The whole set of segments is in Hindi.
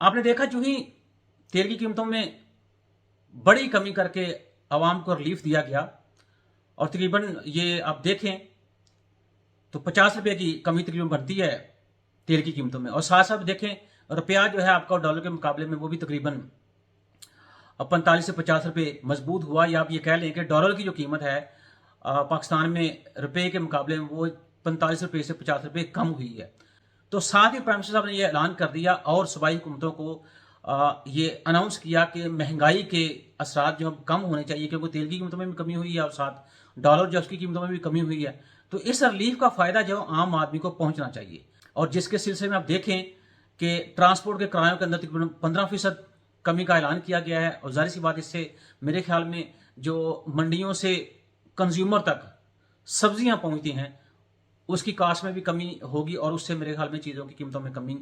आपने देखा जो ही तेल की कीमतों में बड़ी कमी करके आवाम को रिलीफ दिया गया और तकरीबन ये आप देखें तो 50 रुपए की कमी तकरीबन बनती है तेल की कीमतों में। और साथ साथ देखें रुपया जो है आपका डॉलर के मुकाबले में वो भी तकरीबन 45 से 50 रुपए मजबूत हुआ, या आप ये कह लें कि डॉलर की जो कीमत है पाकिस्तान में रुपए के मुकाबले में वो 45 रुपए से 50 रुपए कम हुई है। तो साथ ही प्राइम मिनिस्टर साहब ने यह ऐलान कर दिया और सूबाई हुकूमतों को ये अनाउंस किया कि महंगाई के असरात जो कम होने चाहिए, क्योंकि तेल की कीमतों में भी कमी हुई है और साथ डॉलर जो उसकी कीमतों में भी कमी हुई है। तो इस रिलीफ का फायदा जो आम आदमी को पहुंचना चाहिए, और जिसके सिलसिले में आप देखें कि ट्रांसपोर्ट के किरायों के अंदर तकरीबन 15% कमी का ऐलान किया गया है। और जाहिर सी बात, इससे मेरे ख्याल में जो मंडियों से कंज्यूमर तक सब्जियां पहुंचती हैं उसकी कास्ट में भी कमी होगी, और उससे मेरे ख्याल में चीज़ों की कीमतों में कमी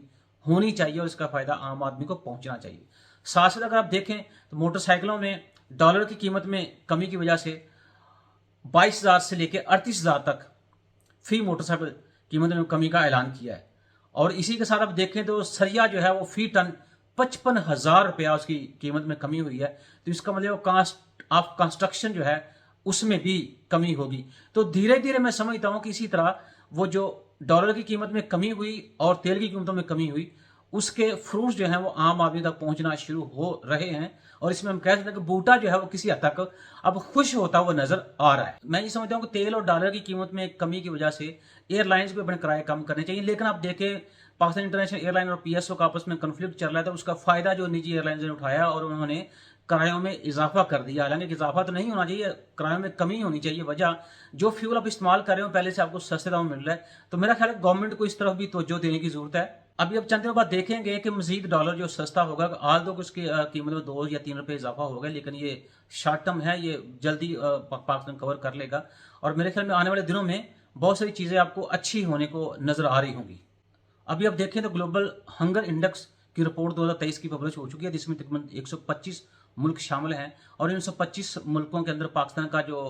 होनी चाहिए और इसका फायदा आम आदमी को पहुंचना चाहिए। साथ साथ अगर आप देखें तो मोटरसाइकिलों में डॉलर की कीमत में कमी की वजह से 22,000 से लेकर 38,000 तक फी मोटरसाइकिल कीमत में कमी का ऐलान किया है। और इसी के साथ आप देखें तो सरिया जो है वो फी टन 55,000 रुपया उसकी कीमत में कमी हुई है। तो इसका मतलब कास्ट ऑफ कंस्ट्रक्शन जो है उसमें भी कमी होगी। तो धीरे धीरे मैं समझता हूं कि इसी तरह वो जो डॉलर की कीमत में कमी हुई और तेल की कीमतों में कमी हुई, उसके फ्रूट्स जो हैं वो आम आदमी तक पहुंचना शुरू हो रहे हैं। और इसमें हम कह सकते हैं कि बूटा जो है वो किसी हद तक अब खुश होता हुआ नजर आ रहा है। मैं ये समझता हूं कि तेल और डॉलर की कीमत में कमी की वजह से एयरलाइंस को अपने किराए कम करने चाहिए। लेकिन आप देखें पाकिस्तान इंटरनेशनल एयरलाइन और पीएसओ का आपस में कंफ्लिक्ट चल रहा था, उसका फायदा जो निजी एयरलाइंस ने उठाया और उन्होंने किरायों में इजाफा कर दिया। हालांकि इजाफा तो नहीं होना चाहिए, किरायों में कमी होनी चाहिए। वजह जो फ्यूल आप इस्तेमाल कर रहे हो पहले से आपको सस्ते दाम मिल रहा है। तो मेरा ख्याल है गवर्नमेंट को इस तरफ भी तवज्जो देने की जरूरत है। अभी अब चंद दिनों बाद देखेंगे कि मजीद डॉलर जो सस्ता होगा, आज तो उसकी कीमत में 2 या 3 रुपए इजाफा होगा, लेकिन ये शॉर्ट टर्म है, ये जल्दी पाकिस्तान कवर कर लेगा। और मेरे ख्याल में आने वाले दिनों में बहुत सारी चीजें आपको अच्छी होने को नजर आ रही होंगी। अभी आप देखें तो ग्लोबल हंगर इंडेक्स की रिपोर्ट 2023 की पब्लिश हो चुकी है, जिसमें तकरीबन 125 मुल्क शामिल हैं। और इन 125 मुल्कों के अंदर पाकिस्तान का जो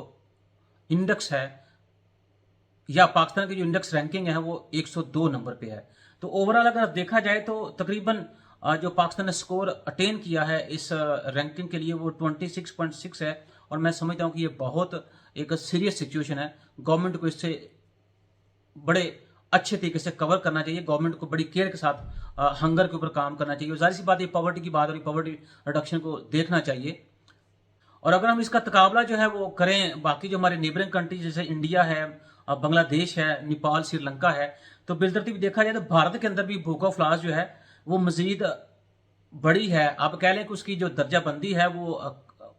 इंडेक्स है या पाकिस्तान की जो इंडेक्स रैंकिंग है वो 102 नंबर पे है। तो ओवरऑल अगर देखा जाए तो तकरीबन जो पाकिस्तान ने स्कोर अटेन किया है इस रैंकिंग के लिए वो 26.6 है। और मैं समझता हूँ कि ये बहुत एक सीरियस सिचुएशन है। गवर्नमेंट को इससे बड़े अच्छे तरीके से कवर करना चाहिए। गवर्नमेंट को बड़ी केयर के साथ हंगर के ऊपर काम करना चाहिए। जाहिर सी बात, ये पॉवर्टी की बात हो रही, पॉवर्टी रिडक्शन को देखना चाहिए। और अगर हम इसका तकाबला जो है वो करें बाकी जो हमारे नेबरिंग कंट्रीज जैसे इंडिया है, बांग्लादेश है, नेपाल, श्रीलंका है, तो बिलतरतीब देखा जाए तो भारत के अंदर भी भूख ऑफ लॉस जो है वो मजीद बड़ी है। आप कह लें कि उसकी जो दर्जाबंदी है वो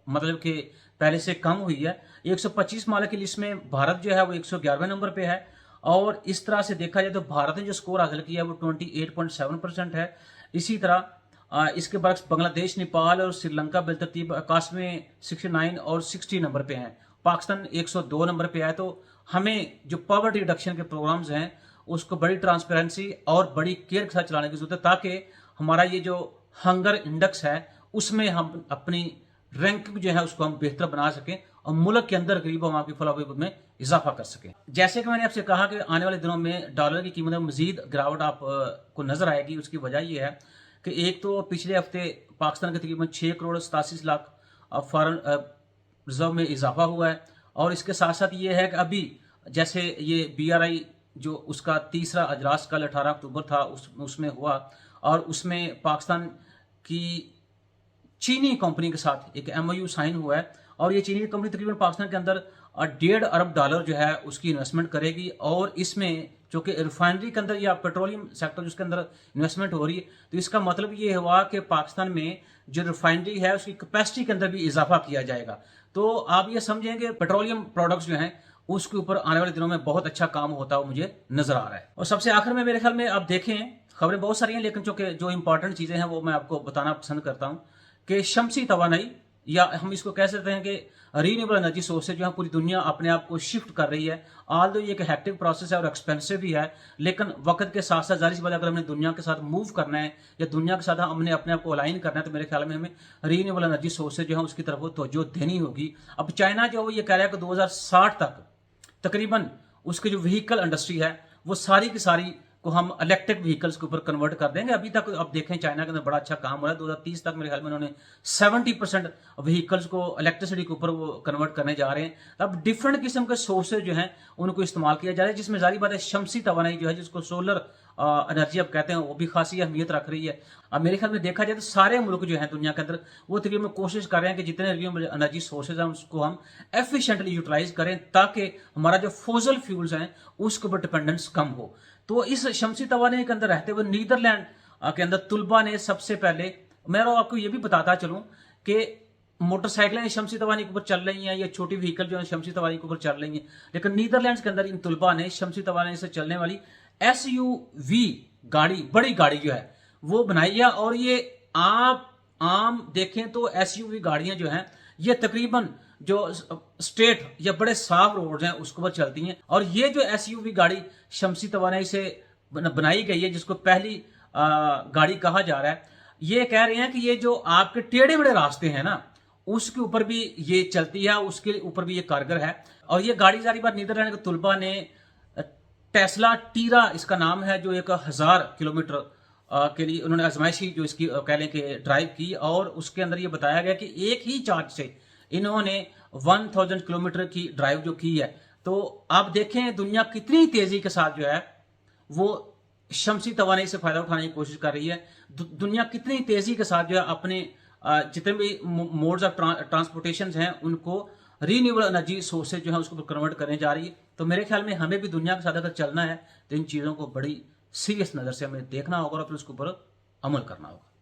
मतलब कि पहले से कम हुई है। 125 मालिक की लिस्ट में भारत जो है वो 111वें नंबर पे है। और इस तरह से देखा जाए तो भारत ने जो स्कोर हासिल किया है वो 28.7% है। इसी तरह इसके बरक्स बांग्लादेश, नेपाल और श्रीलंका बिलतरतीब 81, 69 और 60 नंबर पे हैं। पाकिस्तान 102 नंबर पे है। तो हमें जो पॉवर्टी रिडक्शन के प्रोग्राम्स हैं उसको बड़ी ट्रांसपेरेंसी और बड़ी केयर के साथ चलाने की जरूरत है, ताकि हमारा ये जो हंगर इंडेक्स है उसमें हम अपनी रैंकिंग जो है उसको हम बेहतर बना सकें और मुल्क के अंदर गरीब आवाम की फलाह में इजाफा कर सकें। जैसे कि मैंने आपसे कहा कि आने वाले दिनों में डॉलर की कीमत में मजीद गिरावट आप को नजर आएगी। उसकी वजह यह है कि एक तो पिछले हफ्ते पाकिस्तान के तकरीबन 6 करोड़ 87 लाख फॉरेन रिजर्व में इजाफा हुआ है। और इसके साथ साथ ये है कि अभी जैसे ये BRI जो उसका तीसरा अजलास कल 18 अक्टूबर था उसमें हुआ, और उसमें पाकिस्तान की चीनी कंपनी के साथ एक MOU साइन हुआ है। और ये चीनी कंपनी तकरीबन पाकिस्तान के अंदर 1.5 अरब डॉलर जो है उसकी इन्वेस्टमेंट करेगी। और इसमें जो कि रिफाइनरी के अंदर या पेट्रोलियम सेक्टर जिसके अंदर इन्वेस्टमेंट हो रही है, तो इसका मतलब ये हुआ कि पाकिस्तान में जो रिफाइनरी है उसकी कैपेसिटी के अंदर भी इजाफा किया जाएगा। तो आप ये समझेंगे पेट्रोलियम प्रोडक्ट्स जो हैं उसके ऊपर आने वाले दिनों में बहुत अच्छा काम होता हुआ मुझे नजर आ रहा है। और सबसे आखिर में मेरे ख्याल में आप देखें, खबरें बहुत सारी हैं लेकिन जो इंपॉर्टेंट चीजें हैं वो मैं आपको बताना पसंद करता हूं कि शमसी तवानाई या हम इसको कह सकते हैं कि रीन्यूएबल एनर्जी सोर्सेज जो है पूरी दुनिया अपने आप को शिफ्ट कर रही है। ऑल दो ये एक हेक्टिक प्रोसेस है और एक्सपेंसिव भी है, लेकिन वक्त के साथ साथ जाहिर सी बात अगर हमने दुनिया के साथ मूव करना है या दुनिया के साथ हमने अपने आप को अलाइन करना है तो मेरे ख्याल में हमें रीन्यूएबल एनर्जी सोर्सेज जो है उसकी तरफ तवज्जो देनी होगी। अब चाइना जो ये कह रहा है कि 2060 तक तकरीबन उसकी जो व्हीकल इंडस्ट्री है वो सारी की सारी को हम इलेक्ट्रिक व्हीकल्स के ऊपर कन्वर्ट कर देंगे। अभी तक अब देखें चाइना के अंदर बड़ा अच्छा काम हो रहा है। 2030 तक मेरे ख्याल में उन्होंने 70% व्हीकल्स को इलेक्ट्रिसिटी के ऊपर वो कन्वर्ट करने जा रहे हैं। अब डिफरेंट किस्म के सोर्सेज जो हैं उनको इस्तेमाल किया जा रहा है, जिसमें जारी बात है शमसी तवानाई जो है, जिसको सोलर एनर्जी अब कहते हैं, वो भी खासी अहमियत रख रही है। अब मेरे ख्याल में देखा जाए तो सारे मुल्क जो हैं दुनिया के अंदर वो तकरीबन कोशिश कर रहे हैं कि जितने रिन्यूएबल एनर्जी सोर्सेज हैं उसको हम एफिशिएंटली यूटिलाइज करें, ताकि हमारा जो फोजल फ्यूल्स हैं उसके ऊपर डिपेंडेंस कम हो। तो इस शमसी तवानाई के अंदर रहते हुए नीदरलैंड के अंदर तुलबा ने सबसे पहले, मैं आपको ये भी बताता चलूं कि मोटरसाइकिलें शमसी तवानाई के ऊपर चल रही हैं या छोटी व्हीकल जो है शमसी तवानाई के ऊपर चल रही हैं, लेकिन नीदरलैंड्स के अंदर इन तुलबा ने शमसी तवानाई से चलने वाली SUV गाड़ी, बड़ी गाड़ी जो है वो बनाई है। और ये आप आम देखें तो SUV गाड़ियां जो हैं ये तकरीबन जो स्टेट या बड़े साफ रोड हैं उसके ऊपर चलती हैं। और ये जो SUV गाड़ी शमसी तवानाई से बनाई गई है, जिसको पहली गाड़ी कहा जा रहा है, ये कह रहे हैं कि ये जो आपके टेढ़े बड़े रास्ते हैं ना उसके ऊपर भी ये चलती है, उसके ऊपर भी ये कारगर है। और ये गाड़ी जारी बात नीदरलैंड के तुलबा ने टेस्ला टीरा इसका नाम है, जो 1000 किलोमीटर के लिए उन्होंने आजमाइशी जो इसकी कह लें कि ड्राइव की, और उसके अंदर ये बताया गया कि एक ही चार्ज से इन्होंने 1000 किलोमीटर की ड्राइव जो की है। तो आप देखें दुनिया कितनी तेजी के साथ जो है वो शमसी तवानाई से फायदा उठाने की कोशिश कर रही है। दुनिया कितनी तेजी के साथ जो है अपने जितने भी मोड्स ऑफ ट्रांसपोर्टेशन हैं उनको रीन्यूएबल एनर्जी सोर्सेज जो है उसको कन्वर्ट करने जा रही है। तो मेरे ख्याल में हमें भी दुनिया के साथ अगर चलना है तो इन चीज़ों को बड़ी सीरियस नज़र से हमें देखना होगा और फिर उसके ऊपर अमल करना होगा।